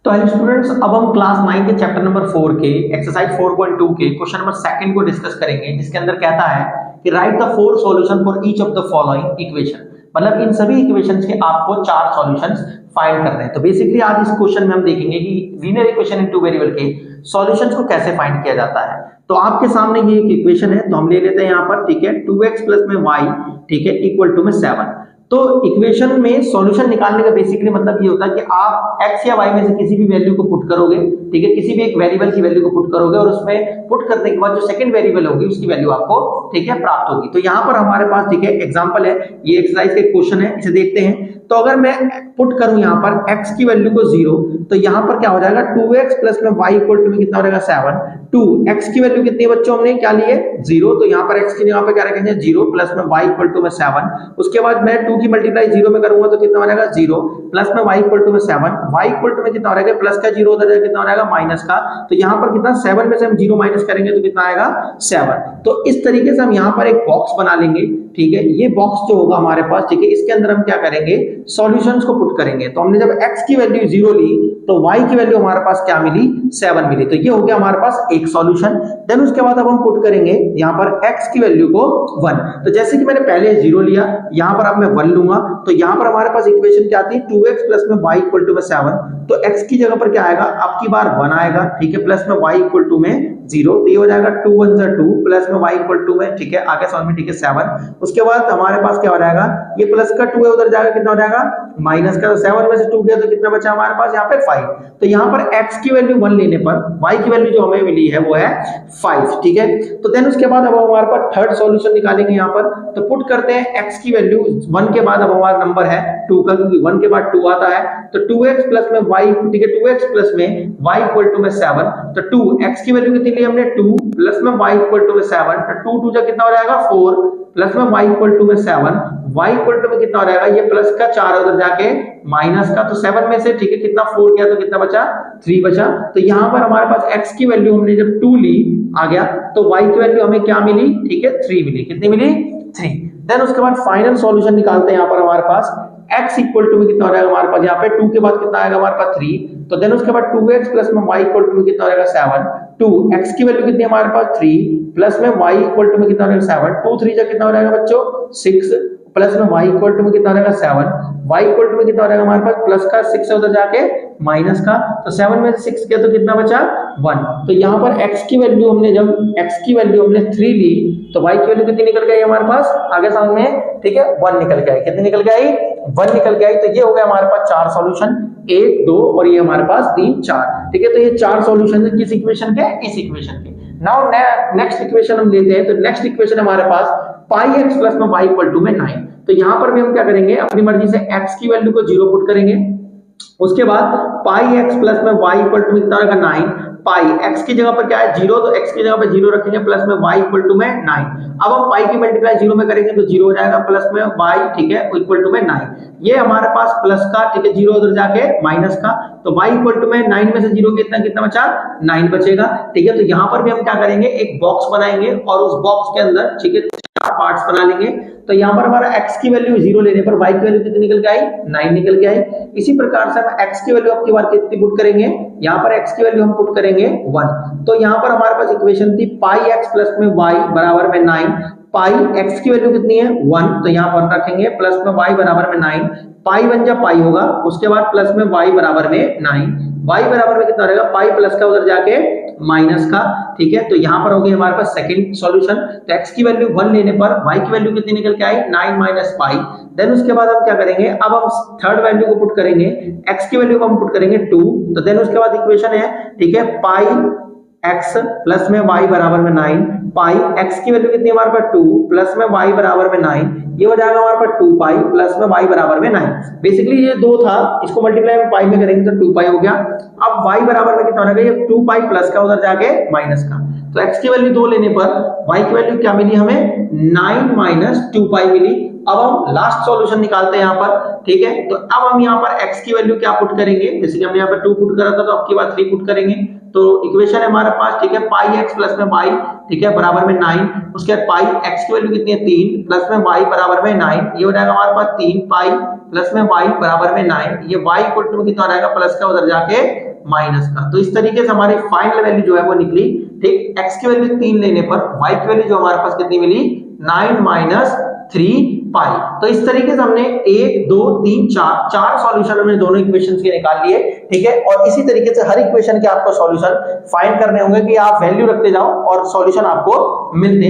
तो hello students, अब हम क्लास 9 के चैप्टर नंबर 4 के एक्सरसाइज 4.2 के क्वेश्चन नंबर सेकंड को डिस्कस करेंगे, जिसके अंदर कहता है कि right the four solution for each of the following equation. मतलब इन सभी इक्वेशंस के आपको चार सॉल्यूशंस फाइंड करने हैं। तो बेसिकली आज इस क्वेश्चन में हम देखेंगे कि linear equation in two variable के सॉल्यूशंस को कैसे फाइंड किया जाता है। तो आपके सामने ये एक इक्वेशन है, तो हम ले लेते हैं यहाँ पर, ठीक है, 2x प्लस में y, ठीक है, इक्वल टू में 7। तो इक्वेशन में सॉल्यूशन निकालने का बेसिकली मतलब ये होता है कि आप x या y में से किसी भी वैल्यू को पुट करोगे, ठीक है, किसी भी एक वेरिएबल की वैल्यू को पुट करोगे और उसमें पुट करने के बाद जो सेकंड वेरिएबल होगी उसकी वैल्यू आपको, ठीक है, प्राप्त होगी। तो यहाँ पर हमारे पास, ठीक है, एग्जांपल है, ये एक्सरसाइज का क्वेश्चन है, इसे देखते हैं। तो अगर मैं पुट करूं यहाँ पर x की वैल्यू को 0, तो यहाँ पर क्या हो जाएगा, 2x प्लस में y इक्वल टू में कितना हो जाएगा 7। 2 x की वैल्यू कितनी है बच्चों, हमने क्या ली है 0, तो यहाँ पर x की जगह पर क्या रखेंगे 0 प्लस में y इक्वल टू में 7। उसके बाद मैं 2 की मल्टीप्लाई 0 में करूंगा तो कितना हो जाएगा 0 प्लस में y इक्वल टू में 7। y इक्वल टू में कितना हो जाएगा, प्लस का 0 उधर जाएगा, कितना हो जाएगा माइनस का। तो यहाँ पर कितना, 7 में से हम 0 माइनस करेंगे तो कितना आएगा 7। तो इस तरीके से हम यहाँ पर एक बॉक्स बना लेंगे, ठीक है। ये बॉक्स जो होगा हमारे पास, ठीक है, इसके अंदर हम क्या करेंगे, सॉल्यूशंस को पुट करेंगे। तो हमने जब x की वैल्यू 0 ली तो y की वैल्यू हमारे पास क्या मिली, 7 मिली। तो ये हो गया हमारे पास एक सॉल्यूशन। देन उसके बाद अब हम पुट करेंगे यहाँ पर x की वैल्यू को 1। तो जैसे कि मैंने पहले 0 लिया, यहाँ पर अब मैं 1 लूंगा, तो यहाँ पर हमारे पास इक्वेशन क्या आती है, 2x प्लस में y इक्वल टू में 7। तो x की जगह पर क्या आएगा, आपकी बार 1 आएगा, ठीक है, प्लस में y इक्वल टू में 0। तो ये हो जाएगा 2 1 जा 2 प्लस में y इक्वल टू में, ठीक है, आगे सॉल्व में, ठीक है, 7। उसके बाद हमारे पास क्या हो जाएगा, ये प्लस का 2 है, उधर जाएगा, कितना हो जाएगा माइनस का। तो 7 में से 2 गया तो कितना बचा हमारे पास यहाँ पे 5। तो यहाँ पर x की वैल्यू 1 लेने पर y की वैल्यू जो हमें मिली है वो है 5, ठीक है। तो देन उसके बाद अब हमारे पास थर्ड सॉल्यूशन निकालेंगे यहाँ पर। तो पुट करते हैं x की वैल्यू 1 के बाद, अब हमारा नंबर है 2 का, क्योंकि 1 के बाद 2 आता है। तो 2x प्लस में y, ठीक है, 2x प्लस में y इक्वल टू में 7। तो 2x की वैल्यू कितनी ली हमने, 2 प्लस में y इक्वल टू में 7। तो 2 2 जा कितना हो जाएगा 4 प्लस में y इक्वल टू में 7। y इक्वल टू में कितना हो जाएगा, ये प्लस का 4 उधर जाके माइनस का। तो 7 में से, ठीक है, कितना 4 गया तो कितना बचा 3 बचा। तो यहाँ पर हमारे पास x की वैल्यू हमने जब 2 ली आ गया, तो y की वैल्यू हमें क्या मिली, ठीक है, 3 मिली। कितनी मिली, 3। देन उसके बाद फाइनल सॉल्यूशन निकालते हैं यहाँ पर हमारे पास x इक्वल टू में कितना हो जाएगा हमारे पास, यहाँ पे 2 के बाद कितना आएगा हमारे पास 3। तो देन उसके बाद 2x प्लस में y इक्वल टू में कितना हो जाएगा 7। 2 x की वैल्यू कितनी है हमारे पास 3 प्लस में y इक्वल टू में कितना हो जाएगा 7। 2 3 जा कितना हो जाएगा बच्चों 6 प्लस में y इक्वल टू में कितना हो जाएगा 7। y इक्वल टू में कितना हो जाएगा हमारे पास, प्लस का 6 उधर जाके माइनस का। तो 7 में से 6 किया तो कितना बचा 1। तो यहाँ पर x की वैल्यू हमने, जब x की वैल्यू हमने 3 ली तो y की वैल्यू कितनी निकल गई हमारे पास, आगे सामने, ठीक है, 1 निकल के आई। कितनी निकल के आई, 1 निकल के आई। तो ये हो गया हमारे पास चार सॉल्यूशन, 1 2 और ये हमारे पास 3 4, ठीक है। तो ये चार सॉल्यूशन है किस इक्वेशन के, इस इक्वेशन के। नाउ नेक्स्ट इक्वेशन हम लेते हैं। तो नेक्स्ट इक्वेशन हमारे पास पाई एक्स प्लस में y इक्वल टू में 9। तो यहाँ पर भी हम क्या करेंगे, अपनी मर्जी से x की वैल्यू को 0 पुट करेंगे। उसके बाद पाई एक्स प्लस में y इक्वल टू में कितना रहेगा 9। पाई x की जगह पर क्या है 0, तो x की जगह पर 0 रखेंगे, प्लस में y इक्वल टू में 9। अब हम पाई की मल्टीप्लाई 0 में करेंगे तो 0 हो जाएगा, प्लस में y, ठीक है, इक्वल टू में 9। ये हमारे पास प्लस का, ठीक है, 0 उधर जाके माइनस का। तो y इक्वल टू में 9 में से 0 कितना कितना बचा 9 बचेगा, ठीक है। तो यहाँ पर भी हम क्या करेंगे, एक बॉक्स बनाएंगे और उस बॉक्स के अंदर, ठीक है, चार पार्ट्स बना लेंगे। तो यहाँ पर हमारा x की वैल्यू 0 लेने पर y की वैल्यू कितनी निकल के आई, 9 निकल के आई। इसी प्रकार से हम x की वैल्यू आपकी बार कितनी पुट करेंगे, यहाँ पर x की वैल्यू हम पुट करेंगे 1। तो यहाँ पर हमारे पास इक्वेशन थी पाई x प्लस में y बराबर में 9। पाई x की वैल्यू कितनी है 1, तो यहाँ पर रखेंगे, प्लस में y बराबर में 9। पाई 1 जा पाई होगा, उसके बाद प्लस में y बराबर में 9। y बराबर में कितना रहेगा, पाई प्लस का उधर जाके माइनस का, ठीक है। तो यहाँ पर हो गई हमारे पास सेकंड सॉल्यूशन। तो x की वैल्यू 1 लेने पर y की वैल्यू कितनी निकल के आई 9 माइनस पाई। देन उसके बाद हम क्या करेंगे, अब हम थर्ड वैल्यू को पुट करेंगे, x की वैल्यू को हम पुट करेंगे 2। तो देन उसके बाद इक्वेशन है, ठीक है, पाई x प्लस में y बराबर में 9। पाई x की वैल्यू कितनी हमारे पास 2 प्लस में y बराबर में 9। ये हो जाएगा हमारे पास 2 पाई प्लस में y बराबर में 9। बेसिकली ये 2 था, इसको मल्टीप्लाई में पाई में करेंगे तो 2 पाई हो गया। अब y बराबर में कितना हो जाएगा, ये 2 पाई प्लस का उधर जाके माइनस का। तो x की वैल्यू 2 लेने पर y की वैल्यू क्या मिली हमें, 9 माइनस 2 पाई मिली। अब हम लास्ट सॉल्यूशन निकालते हैं यहाँ पर, ठीक है। तो अब हम यहाँ पर x की वैल्यू क्या पुट करेंगे, जैसे कि हमने यहाँ पर 2 पुट करा था तो अब की बार 3 पुट करेंगे। तो इक्वेशन है हमारे पास, ठीक है, पाई x प्लस में y, ठीक है, बराबर में 9। उसके बाद पाई x की वैल्यू कितनी है 3 प्लस में y बराबर में 9। ये हो जाएगा हमारे पास 3 पाई प्लस में y बराबर में 9। ये y इक्वल टू कितना आ जाएगा, प्लस का उधर जाके माइनस का। तो इस तरीके से हमारी फाइनल वैल्यू जो है वो निकली। ठीक, x की वैल्यू 3 लेने पर y की वैल्यू जो हमारे पास कितनी मिली, 9 माइनस 3 पाई। तो इस तरीके से हमने 1 2 3 चार सॉल्यूशन हमने दोनों इक्वेशंस के निकाल लिए। ठीक है, और इसी तरीके से हर इक्वेशन के आपको सॉल्यूशन फाइंड करने होंगे कि आप वैल्यू रखते जाओ और सॉल्यूशन आपको मिलते